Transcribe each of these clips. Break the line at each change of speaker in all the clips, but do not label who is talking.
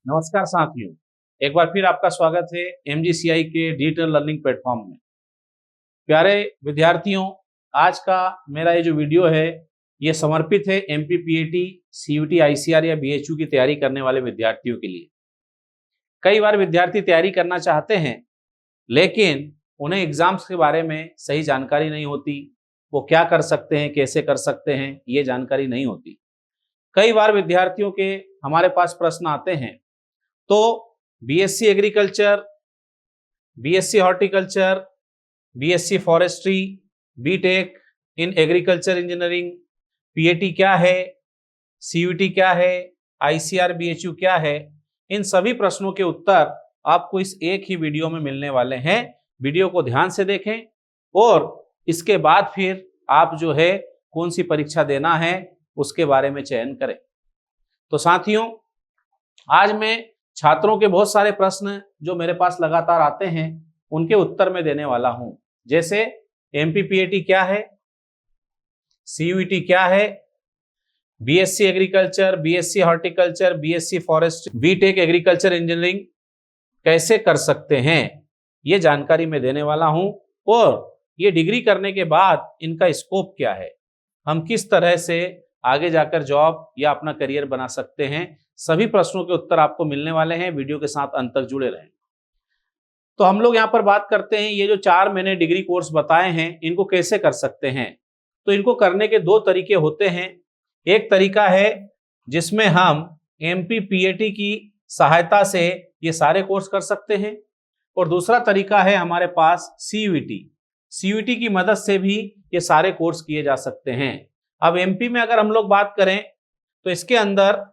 नमस्कार साथियों, एक बार फिर आपका स्वागत है MGCI के डिजिटल लर्निंग प्लेटफॉर्म में। प्यारे विद्यार्थियों, आज का मेरा ये जो वीडियो है ये समर्पित है MPPAT, CUT, ICR या BHU की तैयारी करने वाले विद्यार्थियों के लिए। कई बार विद्यार्थी तैयारी करना चाहते हैं लेकिन उन्हें एग्जाम्स के बारे में सही जानकारी नहीं होती, वो क्या कर सकते हैं, कैसे कर सकते हैं, ये जानकारी नहीं होती। कई बार विद्यार्थियों के हमारे पास प्रश्न आते हैं, तो BSc agriculture, BSc horticulture, BSc forestry, BTech in agriculture engineering, PAT क्या है, CUT क्या है, ICR BHU क्या है, इन सभी प्रश्नों के उत्तर आपको इस एक ही वीडियो में मिलने वाले हैं। वीडियो को ध्यान से देखें और इसके बाद फिर आप जो है कौन सी परीक्षा देना है उसके बारे में चयन करें। तो साथियों, आज मैं छात्रों के बहुत सारे प्रश्न जो मेरे पास लगातार आते हैं उनके उत्तर में देने वाला हूं। जैसे MPPAT क्या है, CUT क्या है, BSc agriculture, BSc horticulture, BSc forest, BTech agriculture engineering कैसे कर सकते हैं, ये जानकारी मैं देने वाला हूं। और ये डिग्री करने के बाद इनका स्कोप क्या है, हम किस तरह से आगे जाकर जॉब या अपना करियर बना सकते हैं, सभी प्रश्नों के उत्तर आपको मिलने वाले हैं। वीडियो के साथ अंत तक जुड़े रहें। तो हम लोग यहाँ पर बात करते हैं, ये जो 4 मैंने डिग्री कोर्स बताए हैं इनको कैसे कर सकते हैं। तो इनको करने के 2 तरीके होते हैं। एक तरीका है जिसमें हम MPPAT की सहायता से ये सारे कोर्स कर सकते हैं, और दूसरा तरीका है हमारे पास CUT की मदद से भी ये सारे कोर्स किए जा सकते हैं। अब MP में अगर हम लोग बात करें तो इसके अंदर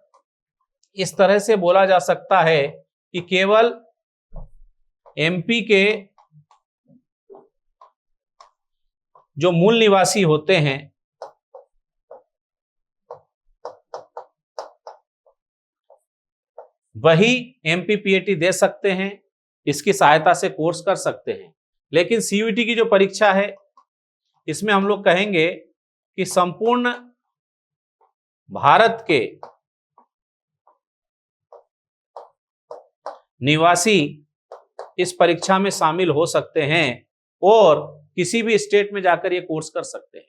इस तरह से बोला जा सकता है कि केवल MP के जो मूल निवासी होते हैं वही MPPAT दे सकते हैं, इसकी सहायता से कोर्स कर सकते हैं। लेकिन CUT की जो परीक्षा है इसमें हम लोग कहेंगे कि संपूर्ण भारत के निवासी इस परीक्षा में शामिल हो सकते हैं और किसी भी स्टेट में जाकर ये कोर्स कर सकते हैं।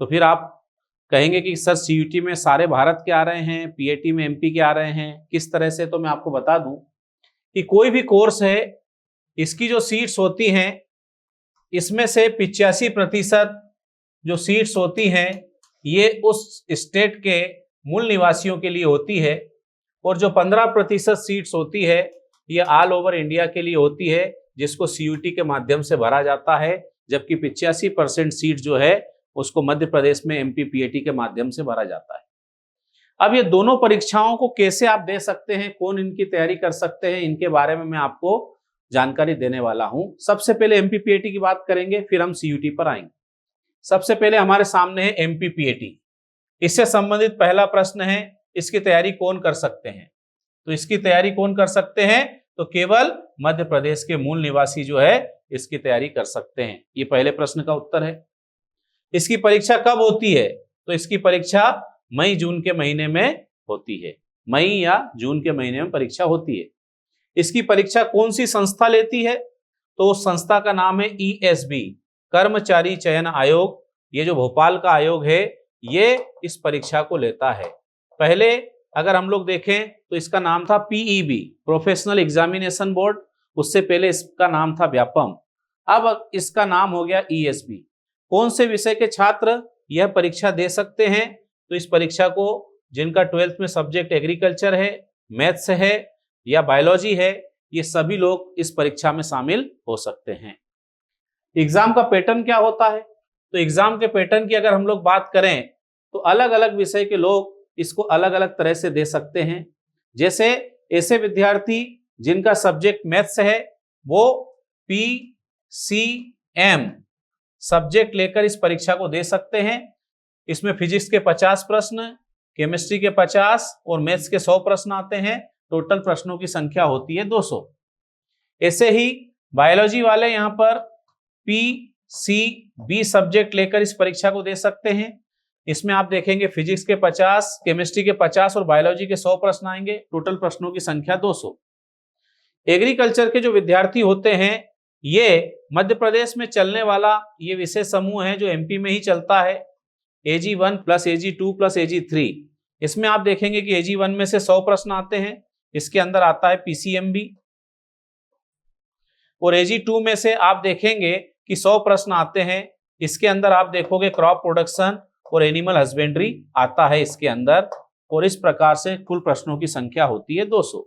तो फिर आप कहेंगे कि सर CUT में सारे भारत के आ रहे हैं, PAT में MP के आ रहे हैं, किस तरह से? तो मैं आपको बता दूं कि कोई भी कोर्स है, इसकी जो सीट्स होती हैं इसमें से 85% जो सीट्स होती हैं ये उस स्टेट के मूल निवासियों के लिए होती है, और जो 15% सीट्स होती है ये ऑल ओवर इंडिया के लिए होती है, जिसको CUT के माध्यम से भरा जाता है, जबकि 85% सीट जो है उसको मध्य प्रदेश में MPPAT के माध्यम से भरा जाता है। अब ये दोनों परीक्षाओं को कैसे आप दे सकते हैं, कौन इनकी तैयारी कर सकते हैं, इनके बारे में मैं आपको जानकारी देने वाला हूं। सबसे पहले MPPAT की बात करेंगे, फिर हम CUT पर आएंगे। सबसे पहले हमारे सामने है MPPAT। इससे संबंधित पहला प्रश्न है, इसकी तैयारी कौन कर सकते हैं? तो इसकी तैयारी कौन कर सकते हैं? तो केवल मध्य प्रदेश के मूल निवासी जो है इसकी तैयारी कर सकते हैं। ये पहले प्रश्न का उत्तर है। इसकी परीक्षा कब होती है? तो इसकी परीक्षा मई जून के महीने में होती है। मई या जून के महीने में परीक्षा होती है। इसकी परीक्षा कौन सी संस्था लेती है? तो उस संस्था का नाम है ESB, कर्मचारी चयन आयोग। ये जो भोपाल का आयोग है ये इस परीक्षा को लेता है। पहले अगर हम लोग देखें तो इसका नाम था PEB, प्रोफेशनल एग्जामिनेशन बोर्ड। उससे पहले इसका नाम था व्यापम, अब इसका नाम हो गया ESB। कौन से विषय के छात्र यह परीक्षा दे सकते हैं? तो इस परीक्षा को जिनका 12th में सब्जेक्ट एग्रीकल्चर है, मैथ्स है या बायोलॉजी है, ये सभी लोग इस परीक्षा में शामिल हो सकते हैं। एग्जाम का पैटर्न क्या होता है? तो एग्जाम के पैटर्न की अगर हम लोग बात करें तो अलग अलग विषय के लोग इसको अलग अलग तरह से दे सकते हैं। जैसे ऐसे विद्यार्थी जिनका सब्जेक्ट मैथ्स है वो PCM सब्जेक्ट लेकर इस परीक्षा को दे सकते हैं। इसमें फिजिक्स के 50 प्रश्न, केमिस्ट्री के 50 और मैथ्स के 100 प्रश्न आते हैं। टोटल प्रश्नों की संख्या होती है 200। ऐसे ही बायोलॉजी वाले यहाँ पर PCB सब्जेक्ट लेकर इस परीक्षा को दे सकते हैं। इसमें आप देखेंगे फिजिक्स के 50, केमिस्ट्री के 50 और बायोलॉजी के 100 प्रश्न आएंगे। टोटल प्रश्नों की संख्या 200। एग्रीकल्चर के जो विद्यार्थी होते हैं ये मध्य प्रदेश में चलने वाला ये विशेष समूह है जो एमपी में ही चलता है, AG1 plus AG2 plus AG3। इसमें आप देखेंगे कि AG1 में से 100 प्रश्न आते हैं, इसके अंदर आता है PCMB, और AG2 में से आप देखेंगे कि 100 प्रश्न आते हैं, इसके अंदर आप देखोगे क्रॉप प्रोडक्शन और एनिमल हस्बेंड्री आता है इसके अंदर, और इस प्रकार से कुल प्रश्नों की संख्या होती है 200।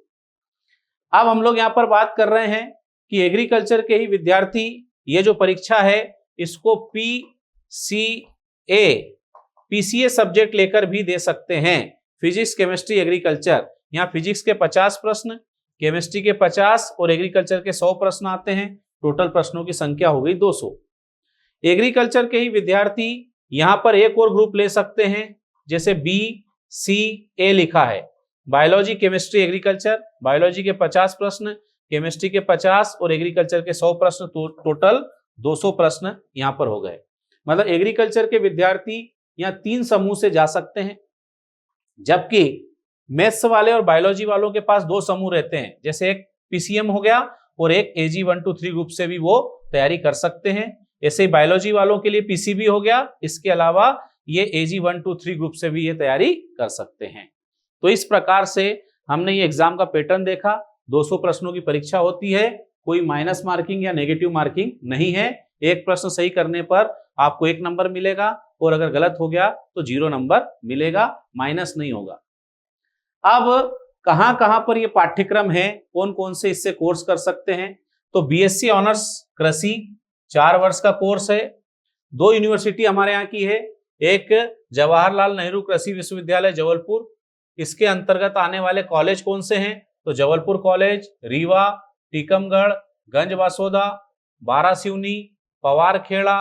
अब हम लोग यहाँ पर बात कर रहे हैं कि एग्रीकल्चर के ही विद्यार्थी ये जो परीक्षा है इसको PCA सब्जेक्ट लेकर भी दे सकते हैं, फिजिक्स केमिस्ट्री एग्रीकल्चर। यहाँ फिजिक्स के 50 प्रश्न, केमिस्ट्री के 50 और एग्रीकल्चर के 100 प्रश्न आते हैं। टोटल प्रश्नों की संख्या हो गई 200। एग्रीकल्चर के ही विद्यार्थी यहाँ पर एक और ग्रुप ले सकते हैं, जैसे BCA लिखा है, बायोलॉजी केमिस्ट्री एग्रीकल्चर। बायोलॉजी के 50 प्रश्न, केमिस्ट्री के 50 और एग्रीकल्चर के 100 प्रश्न, टोटल 200 प्रश्न यहाँ पर हो गए। मतलब एग्रीकल्चर के विद्यार्थी यहाँ 3 समूह से जा सकते हैं, जबकि मैथ्स वाले और बायोलॉजी वालों के पास 2 समूह रहते हैं, जैसे एक PCM हो गया और एक AG1 to 3 ग्रुप से भी वो तैयारी कर सकते हैं। ऐसे ही बायोलॉजी वालों के लिए PCB हो गया, इसके अलावा ये AG1 to 3 ग्रुप से भी ये तैयारी कर सकते हैं। तो इस प्रकार से हमने ये एग्जाम का पैटर्न देखा। 200 प्रश्नों की परीक्षा होती है, कोई माइनस मार्किंग या नेगेटिव मार्किंग नहीं है। एक प्रश्न सही करने पर आपको 1 नंबर मिलेगा और अगर गलत हो गया तो 0 नंबर मिलेगा, माइनस नहीं होगा। अब कहां कहां पर ये पाठ्यक्रम है, कौन कौन से इससे कोर्स कर सकते हैं, तो BSc ऑनर्स कृषि 4 वर्ष का कोर्स है। 2 यूनिवर्सिटी हमारे यहाँ की है, एक जवाहरलाल नेहरू कृषि विश्वविद्यालय जबलपुर, इसके अंतर्गत आने वाले कॉलेज कौन से हैं, तो जबलपुर कॉलेज, रीवा, टीकमगढ़, गंजबासौदा, बारासिवनी, पवारखेड़ा,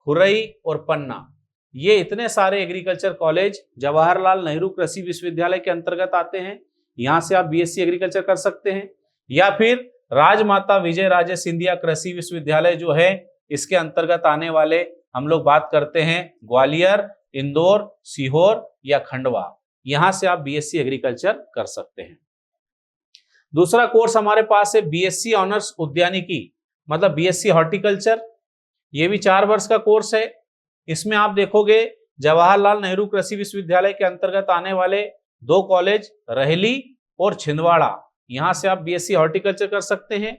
खुरई और पन्ना, ये इतने सारे एग्रीकल्चर कॉलेज जवाहरलाल नेहरू कृषि विश्वविद्यालय के अंतर्गत आते हैं। यहाँ से आप BSc एग्रीकल्चर कर सकते हैं, या फिर राजमाता विजय राजे सिंधिया कृषि विश्वविद्यालय जो है इसके अंतर्गत आने वाले हम लोग बात करते हैं ग्वालियर, इंदौर, सीहोर या खंडवा, यहां से आप BSc एग्रीकल्चर कर सकते हैं। दूसरा कोर्स हमारे पास है BSc ऑनर्स उद्यानिकी, मतलब BSc हॉर्टिकल्चर। ये भी 4 वर्ष का कोर्स है। इसमें आप देखोगे जवाहरलाल नेहरू कृषि विश्वविद्यालय के अंतर्गत आने वाले 2 कॉलेज रहेली और छिंदवाड़ा, यहां से आप BSc हॉर्टिकल्चर कर सकते हैं,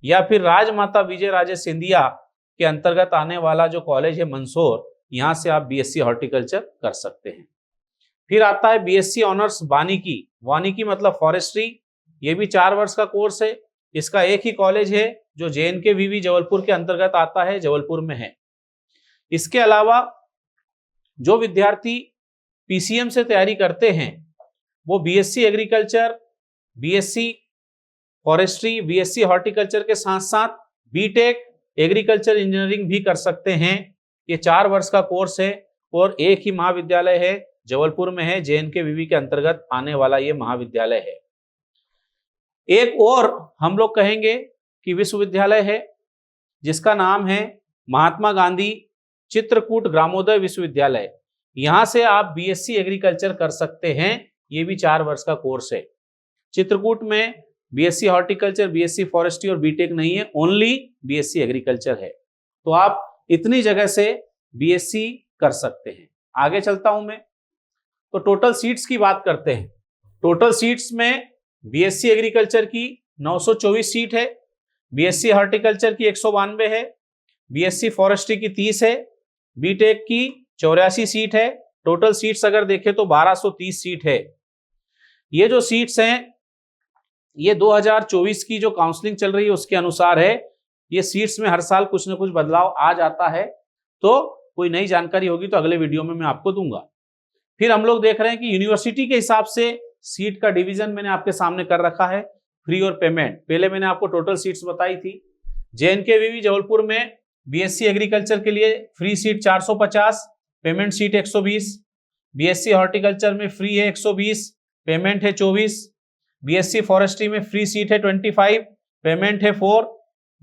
या फिर राजमाता विजय राजे सिंधिया के अंतर्गत आने वाला जो कॉलेज है मंदसौर, यहां से आप BSc हॉर्टिकल्चर कर सकते हैं। फिर आता है BSc ऑनर्स वानिकी, वानिकी मतलब फॉरेस्ट्री, ये भी 4 वर्ष का कोर्स है। इसका एक ही कॉलेज है जो JNKVV जबलपुर के अंतर्गत आता है, जबलपुर में है। इसके अलावा जो विद्यार्थी PCM से तैयारी करते हैं वो BSc agriculture, BSc forestry, BSc horticulture के साथ साथ BTech एग्रीकल्चर इंजीनियरिंग भी कर सकते हैं। ये 4 वर्ष का कोर्स है और एक ही महाविद्यालय है, जबलपुर में है, JNKVV के अंतर्गत आने वाला ये महाविद्यालय है। एक और हम लोग कहेंगे कि विश्वविद्यालय है जिसका नाम है महात्मा गांधी चित्रकूट ग्रामोदय विश्वविद्यालय, यहां से आप BSc एग्रीकल्चर कर सकते हैं। ये भी 4 वर्ष का कोर्स है। चित्रकूट में BSc हॉर्टिकल्चर, BSc फॉरेस्ट्री और BTech नहीं है, ओनली BSc एग्रीकल्चर है। तो आप इतनी जगह से BSc कर सकते हैं। आगे चलता हूं मैं, तो टोटल सीट्स की बात करते हैं। टोटल सीट्स में BSc एग्रीकल्चर की 924 सीट है, BSc हॉर्टिकल्चर की 192 है, BSc फॉरेस्ट्री की 30 है, BTech की 84 सीट है। टोटल सीट्स अगर देखें तो 1230 सीट है। ये जो सीट्स हैं ये 2024 की जो काउंसलिंग चल रही है उसके अनुसार है। ये सीट्स में हर साल कुछ ना कुछ बदलाव आ जाता है, तो कोई नई जानकारी होगी तो अगले वीडियो में मैं आपको दूंगा। फिर हम लोग देख रहे हैं कि यूनिवर्सिटी के हिसाब से सीट का डिवीजन मैंने आपके सामने कर रखा है, फ्री और पेमेंट। पहले मैंने आपको टोटल सीट्स बताई थी। JNKVV जबलपुर में BSc एग्रीकल्चर के लिए free seat 450, payment seat 120। BSc horticulture में फ्री है 120, पेमेंट है 24। BSc फॉरेस्ट्री में फ्री सीट है 25, पेमेंट है 4।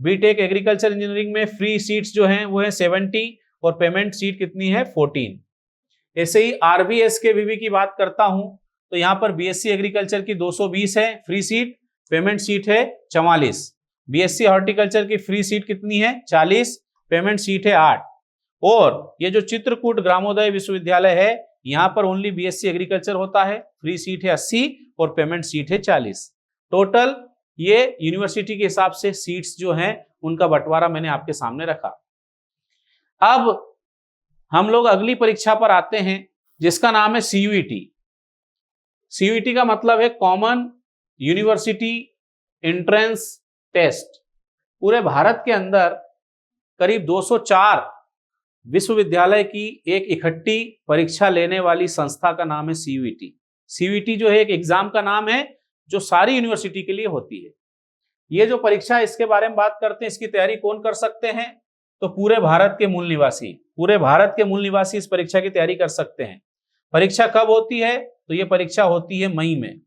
BTech एग्रीकल्चर इंजीनियरिंग में फ्री सीट्स जो हैं वो है 70 और पेमेंट सीट कितनी है 14। ऐसे ही आरबीएस के बीबी की बात करता हूं तो यहां पर बीएससी एग्रीकल्चर की 220 है फ्री सीट, पेमेंट सीट है 44। बीएससी हॉर्टिकल्चर की फ्री सीट कितनी है 40, पेमेंट सीट है 8। और ये जो चित्रकूट ग्रामोदय विश्वविद्यालय है यहां पर ओनली बीएससी एग्रीकल्चर होता है, फ्री सीट है 80 और पेमेंट सीट है 40। टोटल ये यूनिवर्सिटी के हिसाब से सीट्स जो हैं उनका बंटवारा मैंने आपके सामने रखा। अब हम लोग अगली परीक्षा पर आते हैं जिसका नाम है सीयूईटी। सीयूईटी का मतलब है कॉमन यूनिवर्सिटी एंट्रेंस टेस्ट। पूरे भारत के अंदर करीब 204 विश्वविद्यालय की एक इकट्ठी परीक्षा लेने वाली संस्था का नाम है सीयूईटी। सीयूईटी जो है एक एग्जाम का नाम है जो सारी यूनिवर्सिटी के लिए होती है। ये जो परीक्षा है इसके बारे में बात करते हैं, इसकी तैयारी कौन कर सकते हैं? तो पूरे भारत के मूल निवासी इस परीक्षा की तैयारी कर सकते हैं। परीक्षा कब होती है? तो ये परीक्षा होती है मई में।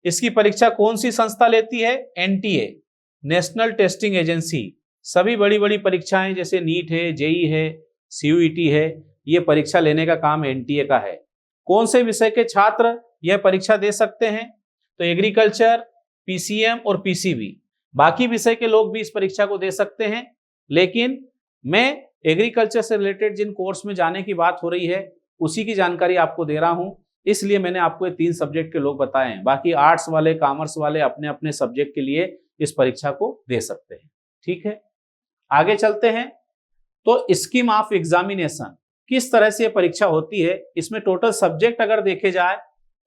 इसकी परीक्षा कौन सी संस्था लेती है? NTA, national testing agency. सभी बड़ी बड़ी परीक्षाएं जैसे नीट है, जेई है, सीयूईटी है, ये परीक्षा लेने का काम एनटीए का है। कौन से विषय के छात्र यह परीक्षा दे सकते हैं? तो एग्रीकल्चर, पीसीएम और पीसीबी। बाकी विषय के लोग भी इस परीक्षा को दे सकते हैं, लेकिन मैं एग्रीकल्चर से रिलेटेड जिन कोर्स में जाने की बात हो रही है उसी की जानकारी आपको दे रहा हूं, इसलिए मैंने आपको ये 3 सब्जेक्ट के लोग बताए हैं। बाकी आर्ट्स वाले, कॉमर्स वाले अपने अपने सब्जेक्ट के लिए इस परीक्षा को दे सकते हैं। ठीक है, आगे चलते हैं। तो स्कीम ऑफ एग्जामिनेशन, किस तरह से ये परीक्षा होती है? इसमें टोटल सब्जेक्ट अगर देखे जाए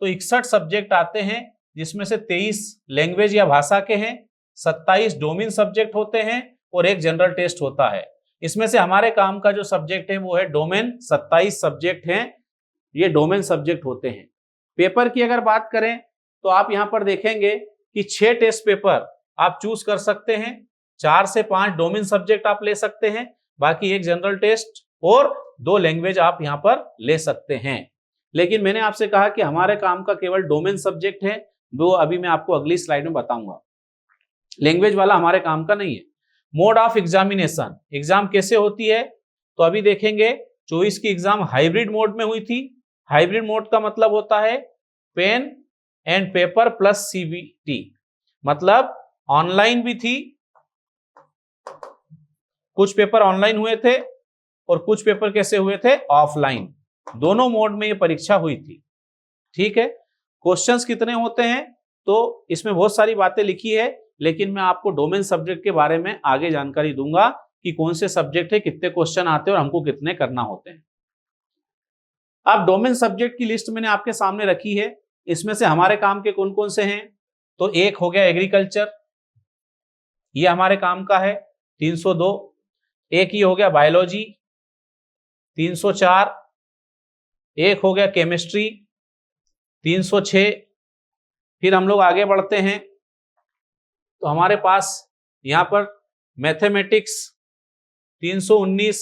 तो 61 सब्जेक्ट आते हैं, जिसमें से 23 लैंग्वेज या भाषा के हैं, 27 डोमेन सब्जेक्ट होते हैं और एक जनरल टेस्ट होता है। इसमें से हमारे काम का जो सब्जेक्ट है वो है डोमेन। 27 सब्जेक्ट हैं, ये डोमेन सब्जेक्ट होते हैं। पेपर की अगर बात करें तो आप यहां पर देखेंगे कि 6 टेस्ट पेपर आप चूज कर सकते हैं। 4 से 5 डोमेन सब्जेक्ट आप ले सकते हैं, बाकी एक जनरल टेस्ट और 2 लैंग्वेज आप यहां पर ले सकते हैं। लेकिन मैंने आपसे कहा कि हमारे काम का केवल डोमेन सब्जेक्ट है, वो अभी मैं आपको अगली स्लाइड में बताऊंगा। लैंग्वेज वाला हमारे काम का नहीं है। मोड ऑफ एग्जामिनेशन, एग्जाम कैसे होती है? तो अभी देखेंगे 24 की एग्जाम हाइब्रिड मोड में हुई थी। हाइब्रिड मोड का मतलब होता है pen and paper plus CBT, मतलब ऑनलाइन भी थी, कुछ पेपर ऑनलाइन हुए थे और कुछ पेपर कैसे हुए थे? ऑफलाइन। दोनों मोड में ये परीक्षा हुई थी। ठीक है, क्वेश्चंस कितने होते हैं? तो इसमें बहुत सारी बातें लिखी है, लेकिन मैं आपको डोमेन सब्जेक्ट के बारे में आगे जानकारी दूंगा कि कौन से सब्जेक्ट है, कितने क्वेश्चन आते हैं और हमको कितने करना होते हैं। अब डोमेन सब्जेक्ट की लिस्ट मैंने आपके सामने रखी है। इसमें से हमारे काम के कौन कौन से हैं? तो एक हो गया एग्रीकल्चर, ये हमारे काम का है 302। एक ही हो गया बायोलॉजी 304। एक हो गया केमिस्ट्री 306। फिर हम लोग आगे बढ़ते हैं तो हमारे पास यहां पर मैथमेटिक्स 319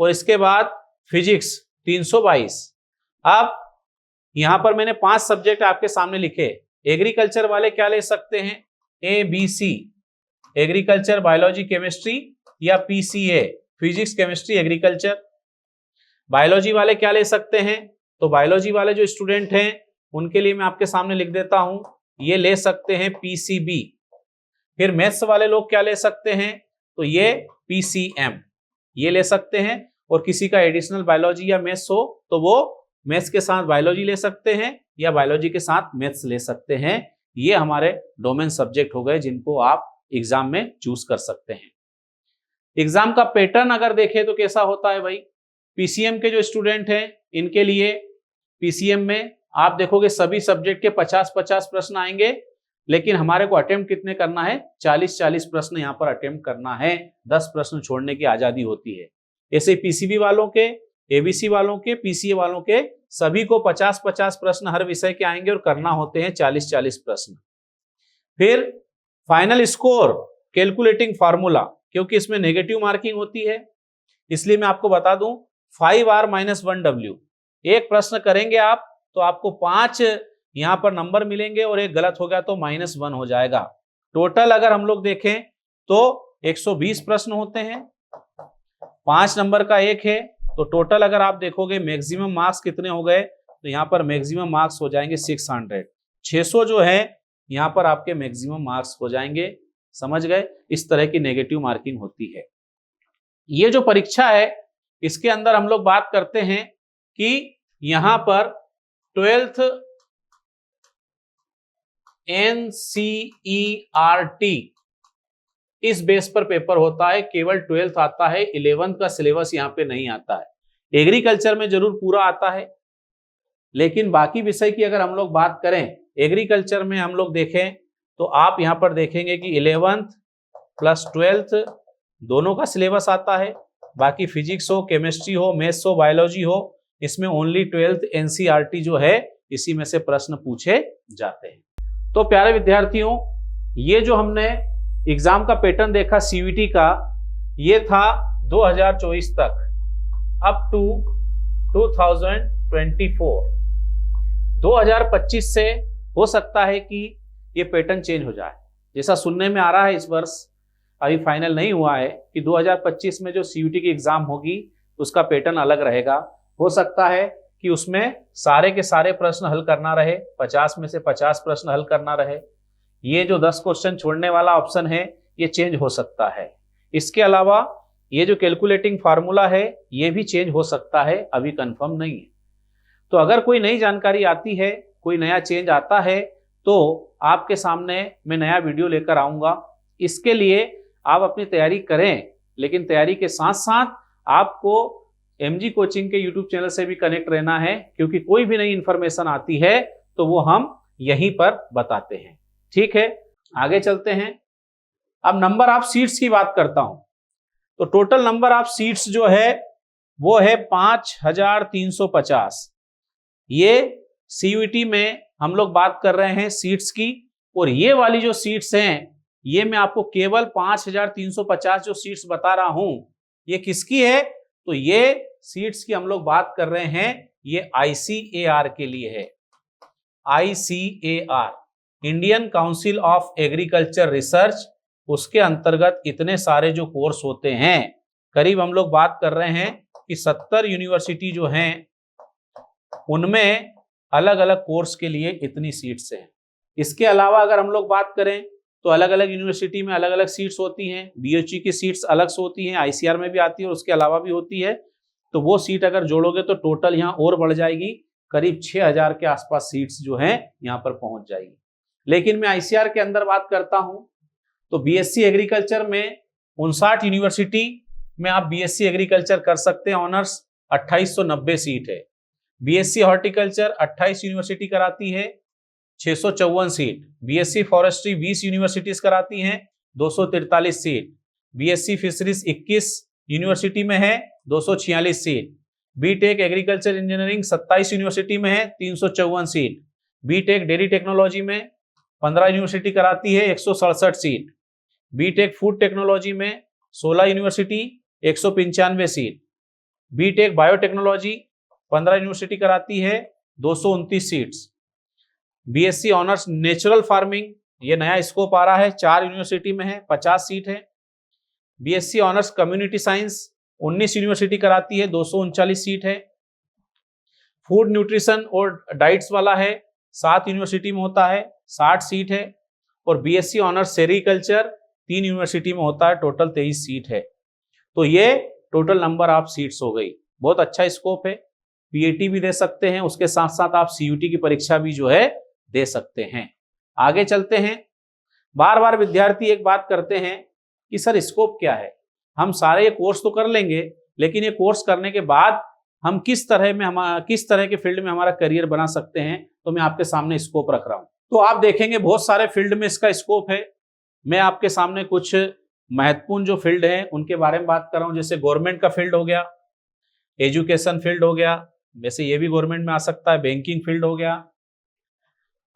और इसके बाद फिजिक्स 322। अब यहां पर मैंने 5 सब्जेक्ट आपके सामने लिखे। एग्रीकल्चर वाले क्या ले सकते हैं? A B C, agriculture, biology, chemistry, या PCA, physics, chemistry, agriculture. Biology वाले क्या ले सकते हैं? तो बायोलॉजी वाले जो स्टूडेंट हैं उनके लिए मैं आपके सामने लिख देता हूं, ये ले सकते हैं पीसीबी। फिर मैथ्स वाले लोग क्या ले सकते हैं? तो ये पीसीएम, ये ले सकते हैं। और किसी का एडिशनल बायोलॉजी या मैथ्स हो तो वो मैथ्स के साथ बायोलॉजी ले सकते हैं या बायोलॉजी के साथ मैथ्स ले सकते हैं। ये हमारे डोमेन सब्जेक्ट हो गए जिनको आप एग्जाम में चूज कर सकते हैं। एग्जाम का पैटर्न अगर देखें तो कैसा होता है भाई? पीसीएम के जो स्टूडेंट हैं इनके लिए पीसीएम में आप देखोगे सभी सब्जेक्ट के 50-50 प्रश्न आएंगे, लेकिन हमारे को अटेम्प्ट कितने करना है? 40-40 प्रश्न यहाँ पर अटेम्प्ट करना है, 10 प्रश्न छोड़ने की आजादी होती है। ऐसे पीसीबी वालों के, एबीसी वालों के, पीसीए वालों के सभी को 50-50 प्रश्न हर विषय के आएंगे और करना होते हैं 40-40 प्रश्न। फिर फाइनल स्कोर कैलकुलेटिंग फार्मूला, क्योंकि इसमें नेगेटिव मार्किंग होती है इसलिए मैं आपको बता दूं 5R-1W। एक प्रश्न करेंगे आप तो आपको 5 यहां पर नंबर मिलेंगे और एक गलत हो गया तो -1 हो जाएगा। टोटल अगर हम लोग देखें तो 120 प्रश्न होते हैं, 5 नंबर का एक है तो टोटल अगर आप देखोगे मैक्सिमम मार्क्स कितने हो गए, तो यहाँ पर मैक्सिमम मार्क्स हो जाएंगे 600। 600 जो है यहाँ पर आपके मैक्सिमम मार्क्स हो जाएंगे। समझ गए? इस तरह की नेगेटिव मार्किंग होती है। ये जो परीक्षा है इसके अंदर हम लोग बात करते हैं कि यहां पर 12th NCERT इस बेस पर पेपर होता है, केवल 12th आता है, 11th का सिलेबस यहां पे नहीं आता है। एग्रीकल्चर में जरूर पूरा आता है, लेकिन बाकी विषय की अगर हम लोग बात करें, एग्रीकल्चर में हम लोग देखें तो आप यहां पर देखेंगे कि 11th प्लस 12th दोनों का सिलेबस आता है। बाकी फिजिक्स हो, केमिस्ट्री हो, मैथ्स हो, बायोलॉजी हो, इसमें ओनली 12th NCERT जो है इसी में से प्रश्न पूछे जाते हैं। तो प्यारे विद्यार्थियों, ये जो हमने एग्जाम का पैटर्न देखा CVT का, ये था 2024 तक अप टू 2024। 2025 से हो सकता है कि ये पैटर्न चेंज हो जाए, जैसा सुनने में आ रहा है। इस वर्ष अभी फाइनल नहीं हुआ है कि 2025 में जो CVT की एग्जाम होगी उसका पैटर्न अलग रहेगा। हो सकता है कि उसमें सारे के सारे प्रश्न हल करना रहे, 50 में से 50 प्रश्न हल करना रहे। ये जो 10 क्वेश्चन छोड़ने वाला ऑप्शन है ये चेंज हो सकता है। इसके अलावा ये जो कैलकुलेटिंग फार्मूला है ये भी चेंज हो सकता है, अभी कंफर्म नहीं है। तो अगर कोई नई जानकारी आती है, कोई नया चेंज आता है, तो आपके सामने मैं नया वीडियो लेकर आऊंगा। इसके लिए आप अपनी तैयारी करें, लेकिन तैयारी के साथ साथ आपको MG कोचिंग के YouTube चैनल से भी कनेक्ट रहना है, क्योंकि कोई भी नई इंफॉर्मेशन आती है तो वो हम यहीं पर बताते हैं। ठीक है, आगे चलते हैं। अब नंबर ऑफ सीट्स की बात करता हूं। तो टोटल नंबर ऑफ सीट्स जो है वो है 5350। ये CVT में हम लोग बात कर रहे हैं सीट्स की, और ये वाली जो सीट्स हैं ये मैं आपको केवल 5350 जो सीट्स बता रहा हूं, ये किसकी है? तो ये सीट्स की हम लोग बात कर रहे हैं, ये ICAR के लिए है। ICAR, Indian council of agriculture research, उसके अंतर्गत इतने सारे जो कोर्स होते हैं, करीब हम लोग बात कर रहे हैं कि 70 यूनिवर्सिटी जो हैं उनमें अलग अलग कोर्स के लिए इतनी सीट्स हैं। इसके अलावा अगर हम लोग बात करें तो अलग अलग यूनिवर्सिटी में अलग अलग सीट्स होती हैं। BHU की सीट्स अलग से होती हैं, ICAR में भी आती है और उसके अलावा भी होती है। तो वो सीट अगर जोड़ोगे तो टोटल यहाँ और बढ़ जाएगी, करीब 6000 के आसपास सीट्स जो हैं यहाँ पर पहुंच जाएगी। लेकिन मैं ICAR के अंदर बात करता हूं तो BSc एग्रीकल्चर में 59 यूनिवर्सिटी में आप BSc एग्रीकल्चर कर सकते हैं ऑनर्स, 2890 सीट है। BSc हॉर्टिकल्चर 28 यूनिवर्सिटी कराती है, 654 सीट। BSc फॉरेस्ट्री 20 यूनिवर्सिटीज कराती हैं, 243 सीट। BSc फिशरीज 21 यूनिवर्सिटी में है, 246 seat. BTech agriculture engineering 27 university में है, 354 सीट। BTech डेयरी टेक्नोलॉजी में 15 यूनिवर्सिटी कराती है, 167 सीट। BTech फूड टेक्नोलॉजी में 16 university, 195 seat. BTech biotechnology 15 university कराती है, 229 seats. BSc honours natural farming, ये नया स्कोप आ रहा है, 4 यूनिवर्सिटी में है, 50 सीट है। BSc honours community science 19 university कराती है, 239 सीट है। फूड न्यूट्रिशन और डाइट्स वाला है, 7 यूनिवर्सिटी में होता है, 60 सीट है। और BSc ऑनर्स सेरीकल्चर 3 यूनिवर्सिटी में होता है, टोटल 23 सीट है। तो ये टोटल नंबर ऑफ सीट्स हो गई। बहुत अच्छा स्कोप है, PAT भी दे सकते हैं, उसके साथ साथ आप CUT की परीक्षा भी जो है दे सकते हैं। आगे चलते हैं। बार बार विद्यार्थी एक बात करते हैं कि सर स्कोप क्या है, हम सारे ये कोर्स तो कर लेंगे, लेकिन ये कोर्स करने के बाद हम किस तरह के फील्ड में हमारा करियर बना सकते हैं। तो मैं आपके सामने स्कोप रख रहा हूं। तो आप देखेंगे बहुत सारे फील्ड में इसका स्कोप है। मैं आपके सामने कुछ महत्वपूर्ण जो फील्ड है उनके बारे में बात कर रहा हूं। जैसे गवर्नमेंट का फील्ड हो गया, एजुकेशन फील्ड हो गया, वैसे ये भी गवर्नमेंट में आ सकता है, बैंकिंग फील्ड हो गया,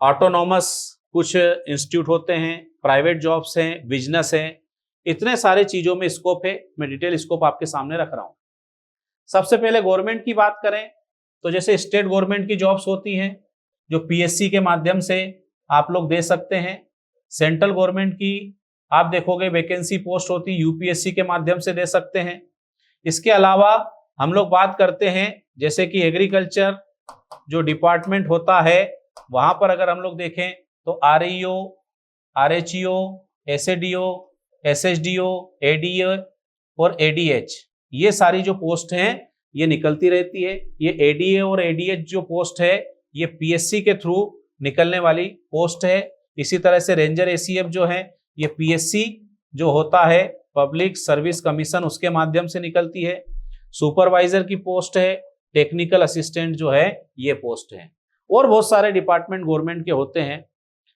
ऑटोनॉमस कुछ इंस्टीट्यूट होते हैं, प्राइवेट जॉब्स हैं, बिजनेस हैं, इतने सारे चीजों में स्कोप है। मैं डिटेल स्कोप आपके सामने रख रहा हूं। सबसे पहले गवर्नमेंट की बात करें तो जैसे स्टेट गवर्नमेंट की जॉब्स होती हैं जो PSC के माध्यम से आप लोग दे सकते हैं। सेंट्रल गवर्नमेंट की आप देखोगे वैकेंसी पोस्ट होती UPSC के माध्यम से दे सकते हैं। इसके अलावा हम लोग बात करते हैं जैसे कि एग्रीकल्चर जो डिपार्टमेंट होता है वहां पर अगर हम लोग देखें तो REO, RHEO, SADO, SHDO, ADO और ADH, ये सारी जो पोस्ट हैं ये निकलती रहती है। ये ADA और ADH जो पोस्ट है ये PSC के थ्रू निकलने वाली पोस्ट है। इसी तरह से रेंजर ACF जो है ये PSC जो होता है पब्लिक सर्विस कमीशन, उसके माध्यम से निकलती है। सुपरवाइजर की पोस्ट है, टेक्निकल असिस्टेंट जो है ये पोस्ट है। और बहुत सारे डिपार्टमेंट गवर्नमेंट के होते हैं,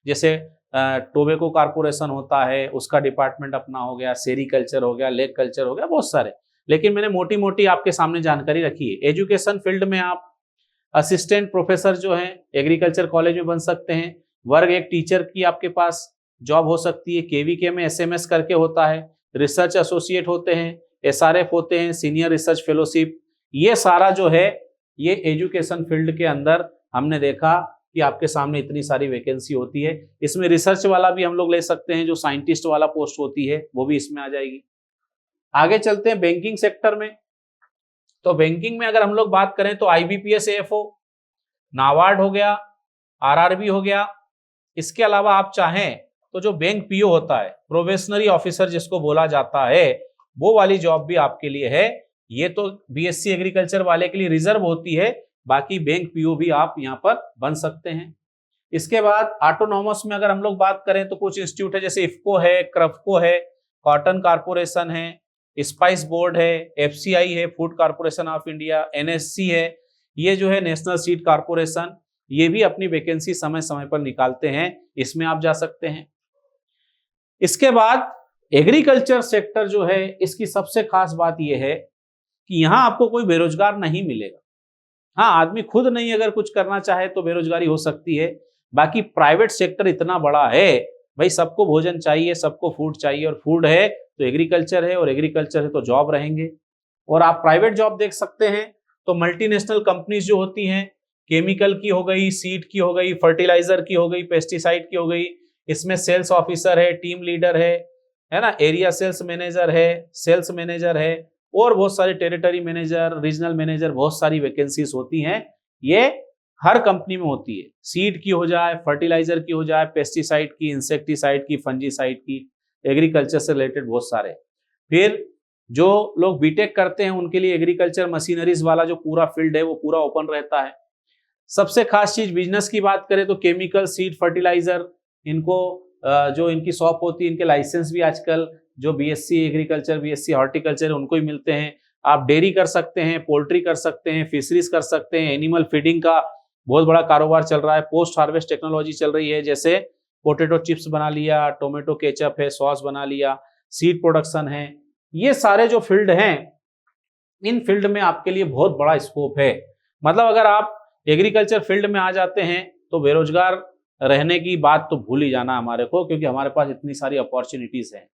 जैसे टोबैको कारपोरेशन होता है, उसका डिपार्टमेंट अपना हो गया, सेरीकल्चर हो गया, लेक कल्चर हो गया, बहुत सारे। लेकिन मैंने मोटी मोटी आपके सामने जानकारी रखी है। एजुकेशन फील्ड में आप असिस्टेंट प्रोफेसर जो है एग्रीकल्चर कॉलेज में बन सकते हैं। वर्ग एक टीचर की आपके पास जॉब हो सकती है। KVK में SMS करके होता है। रिसर्च एसोसिएट होते हैं, SRF होते हैं, सीनियर रिसर्च फेलोशिप, ये सारा जो है ये एजुकेशन फील्ड के अंदर हमने देखा कि आपके सामने इतनी सारी वैकेंसी होती है। इसमें रिसर्च वाला भी हम लोग ले सकते हैं, जो साइंटिस्ट वाला पोस्ट होती है वो भी इसमें आ जाएगी। आगे चलते हैं बैंकिंग सेक्टर में। तो बैंकिंग में अगर हम लोग बात करें तो IBPS AFO, नाबार्ड हो गया, RRB हो गया। इसके अलावा आप चाहें तो जो बैंक PO होता है, प्रोबेशनरी ऑफिसर जिसको बोला जाता है, वो वाली जॉब भी आपके लिए है। ये तो BSc एग्रीकल्चर वाले के लिए रिजर्व होती है, बाकी बैंक PO भी आप यहाँ पर बन सकते हैं। इसके बाद ऑटोनॉमस में अगर हम लोग बात करें तो कुछ इंस्टीट्यूट है, जैसे इफ्को है, क्रफ्को है, कॉटन कारपोरेशन है, स्पाइस बोर्ड है, FCI है, food corporation of India, NSC है, ये जो है नेशनल सीड कारपोरेशन, ये भी अपनी वैकेंसी समय समय पर निकालते हैं, इसमें आप जा सकते हैं। इसके बाद एग्रीकल्चर सेक्टर जो है, इसकी सबसे खास बात यह है कि यहां आपको कोई बेरोजगार नहीं मिलेगा। हाँ, आदमी खुद नहीं अगर कुछ करना चाहे तो बेरोजगारी हो सकती है। बाकी प्राइवेट सेक्टर इतना बड़ा है, भाई सबको भोजन चाहिए, सबको फूड चाहिए, और फूड है तो एग्रीकल्चर है, और एग्रीकल्चर है तो जॉब रहेंगे। और आप प्राइवेट जॉब देख सकते हैं तो मल्टीनेशनल कंपनीज जो होती हैं, केमिकल की हो गई, सीड की हो गई, फर्टिलाइजर की हो गई, पेस्टिसाइड की हो गई, इसमें सेल्स ऑफिसर है, टीम लीडर है ना, एरिया सेल्स मैनेजर है, सेल्स मैनेजर है, और बहुत सारे टेरिटरी मैनेजर, रीजनल मैनेजर, बहुत सारी वैकेंसीज होती हैं। ये हर कंपनी में होती है। सीड की हो जाए, फर्टिलाइजर की हो जाए, पेस्टिसाइड की, इंसेक्टिसाइड की, फंजीसाइड की, एग्रीकल्चर से रिलेटेड बहुत सारे। फिर जो लोग बीटेक करते हैं उनके लिए एग्रीकल्चर मशीनरीज वाला जो पूरा फील्ड है वो पूरा ओपन रहता है। सबसे खास चीज बिजनेस की बात करें तो केमिकल, सीड, फर्टिलाइजर, इनको जो इनकी शॉप होती है, इनके लाइसेंस भी आजकल जो BSc एग्रीकल्चर, BSc हॉर्टिकल्चर उनको ही मिलते हैं। आप डेयरी कर सकते हैं, पोल्ट्री कर सकते हैं, फिशरीज कर सकते हैं, एनिमल फीडिंग का बहुत बड़ा कारोबार चल रहा है, पोस्ट हार्वेस्ट टेक्नोलॉजी चल रही है, जैसे पोटैटो चिप्स बना लिया, टोमेटो केचप है, सॉस बना लिया, सीड प्रोडक्शन है। ये सारे जो फील्ड हैं, इन फील्ड में आपके लिए बहुत बड़ा स्कोप है। मतलब अगर आप एग्रीकल्चर फील्ड में आ जाते हैं तो बेरोजगार रहने की बात तो भूल ही जाना हमारे को, क्योंकि हमारे पास इतनी सारी अपॉर्चुनिटीज हैं।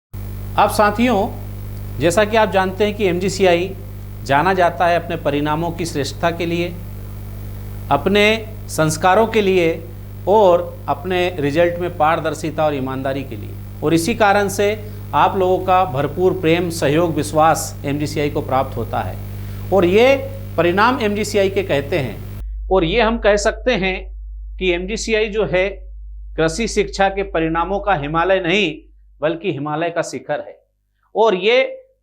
अब साथियों, जैसा कि आप जानते हैं कि MGCI जाना जाता है अपने परिणामों की श्रेष्ठता के लिए, अपने संस्कारों के लिए, और अपने रिजल्ट में पारदर्शिता और ईमानदारी के लिए। और इसी कारण से आप लोगों का भरपूर प्रेम, सहयोग, विश्वास MGCI को प्राप्त होता है। और ये परिणाम MGCI के कहते हैं, और ये हम कह सकते हैं कि MGCI जो है कृषि शिक्षा के परिणामों का हिमालय नहीं बल्कि हिमालय का शिखर है। और ये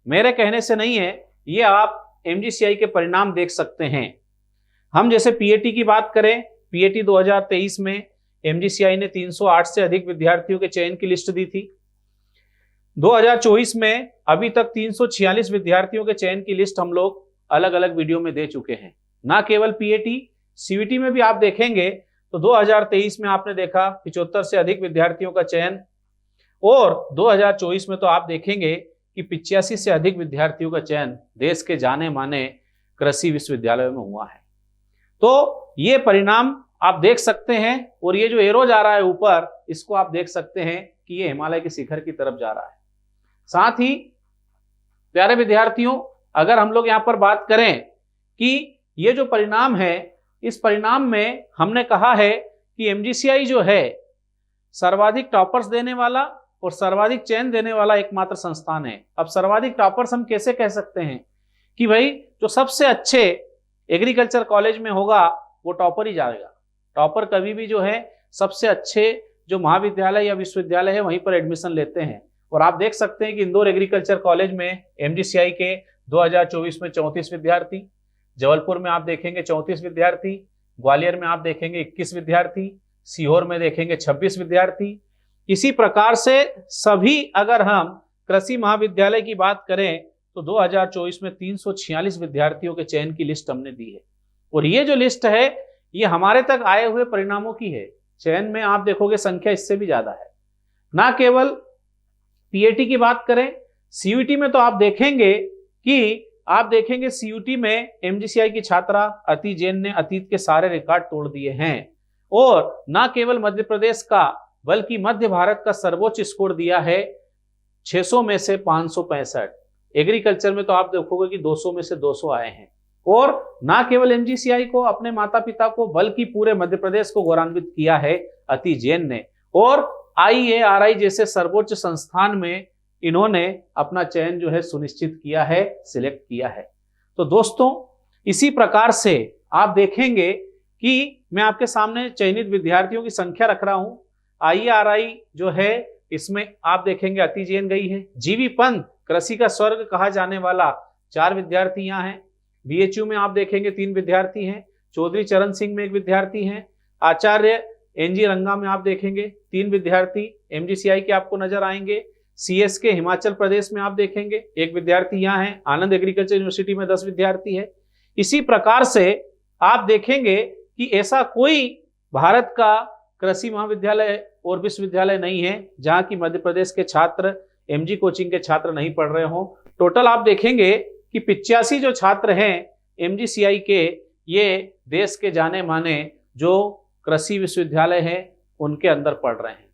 मेरे कहने से नहीं है, ये आप MGCI के परिणाम देख सकते हैं। हम जैसे PAT की बात करें, PAT 2023 में MGCI ने 308 से अधिक विद्यार्थियों के चयन की लिस्ट दी थी। 2024 में अभी तक 346 विद्यार्थियों के चयन की लिस्ट हम लोग अलग अलग वीडियो में दे चुके हैं। ना केवल PAT, CVT में भी आप देखेंगे तो 2023 में आपने देखा 75 से अधिक विद्यार्थियों का चयन, और 2024 में तो आप देखेंगे कि 85 से अधिक विद्यार्थियों का चयन देश के जाने माने कृषि विश्वविद्यालयों में हुआ है। तो ये परिणाम आप देख सकते हैं, और ये जो एरो जा रहा है ऊपर, इसको आप देख सकते हैं कि ये हिमालय के शिखर की तरफ जा रहा है। साथ ही प्यारे विद्यार्थियों, अगर हम लोग यहाँ पर बात करें कि ये जो परिणाम है, इस परिणाम में हमने कहा है कि MGCI जो है सर्वाधिक टॉपर्स देने वाला और सर्वाधिक चयन देने वाला एकमात्र संस्थान है। अब सर्वाधिक टॉपर्स हम कैसे कह सकते हैं कि भाई जो सबसे अच्छे एग्रीकल्चर कॉलेज में होगा वो टॉपर ही जाएगा। टॉपर कभी भी जो है सबसे अच्छे जो महाविद्यालय या विश्वविद्यालय है वहीं पर एडमिशन लेते हैं। और आप देख सकते हैं कि इंदौर एग्रीकल्चर कॉलेज में एमजीसीआई के 2024 में 34 विद्यार्थी, जबलपुर में आप देखेंगे 34 विद्यार्थी, ग्वालियर में आप देखेंगे 21 विद्यार्थी, सीहोर में देखेंगे 26 विद्यार्थी। इसी प्रकार से सभी अगर हम कृषि महाविद्यालय की बात करें तो 2024 में 346 विद्यार्थियों के चयन की लिस्ट हमने दी है। और ये जो लिस्ट है ये हमारे तक आए हुए परिणामों की है। चयन में आप देखोगे संख्या इससे भी ज्यादा है। ना केवल पीएटी की बात करें, सीयूटी में तो आप देखेंगे सीयूटी में एमजीसीआई की छात्रा अति जैन ने अतीत के सारे रिकॉर्ड तोड़ दिए हैं। और ना केवल मध्य प्रदेश का बल्कि मध्य भारत का सर्वोच्च स्कोर दिया है 600 में से 565। एग्रीकल्चर में तो आप देखोगे कि 200 में से 200 आए हैं। और ना केवल एमजीसीआई को, अपने माता पिता को, बल्कि पूरे मध्य प्रदेश को गौरवान्वित किया है अति जैन ने। और IARI जैसे सर्वोच्च संस्थान में इन्होंने अपना चयन जो है सुनिश्चित किया है, सिलेक्ट किया है। तो दोस्तों इसी प्रकार से आप देखेंगे कि मैं आपके सामने चयनित विद्यार्थियों की संख्या रख रहा हूं। IARI जो है इसमें आप देखेंगे अति जैन गई है। जीवी पंत, कृषि का स्वर्ग कहा जाने वाला, 4 विद्यार्थी यहाँ हैं। BHU में आप देखेंगे 3 विद्यार्थी हैं। चौधरी चरण सिंह में 1 विद्यार्थी हैं। आचार्य NG रंगा में आप देखेंगे 3 विद्यार्थी एमजीसीआई के आपको नजर आएंगे। CSK हिमाचल प्रदेश में आप देखेंगे 1 विद्यार्थी यहाँ है। आनंद एग्रीकल्चर यूनिवर्सिटी में 10 विद्यार्थी है। इसी प्रकार से आप देखेंगे कि ऐसा कोई भारत का कृषि महाविद्यालय और विश्वविद्यालय नहीं है जहां की मध्य प्रदेश के छात्र MG कोचिंग के छात्र नहीं पढ़ रहे हो। टोटल आप देखेंगे कि 85 जो छात्र हैं एमजीसीआई के, ये देश के जाने माने जो कृषि विश्वविद्यालय है उनके अंदर पढ़ रहे हैं।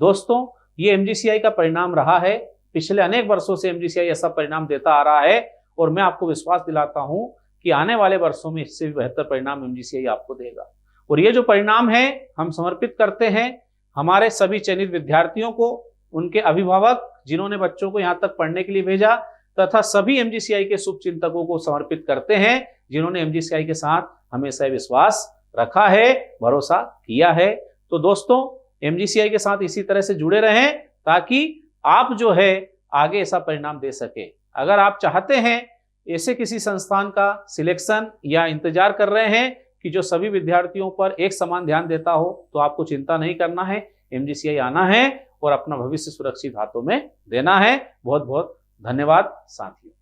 दोस्तों ये एमजीसीआई का परिणाम रहा है। पिछले अनेक वर्षों से एमजीसीआई ऐसा परिणाम देता आ रहा है और मैं आपको विश्वास दिलाता हूं कि आने वाले वर्षों में इससे भी बेहतर परिणाम एमजीसीआई आपको देगा। और ये जो परिणाम है हम समर्पित करते हैं हमारे सभी चयनित विद्यार्थियों को, उनके अभिभावक जिन्होंने बच्चों को यहाँ तक पढ़ने के लिए भेजा, तथा सभी एमजीसीआई के शुभचिंतकों को समर्पित करते हैं जिन्होंने एमजीसीआई के साथ हमेशा विश्वास रखा है, भरोसा किया है। तो दोस्तों एमजीसीआई के साथ इसी तरह से जुड़े रहें ताकि आप जो है आगे ऐसा परिणाम दे सके। अगर आप चाहते हैं ऐसे किसी संस्थान का सिलेक्शन या इंतजार कर रहे हैं कि जो सभी विद्यार्थियों पर एक समान ध्यान देता हो, तो आपको चिंता नहीं करना है। एमजीसीआई आना है और अपना भविष्य सुरक्षित हाथों में देना है। बहुत बहुत धन्यवाद साथियों।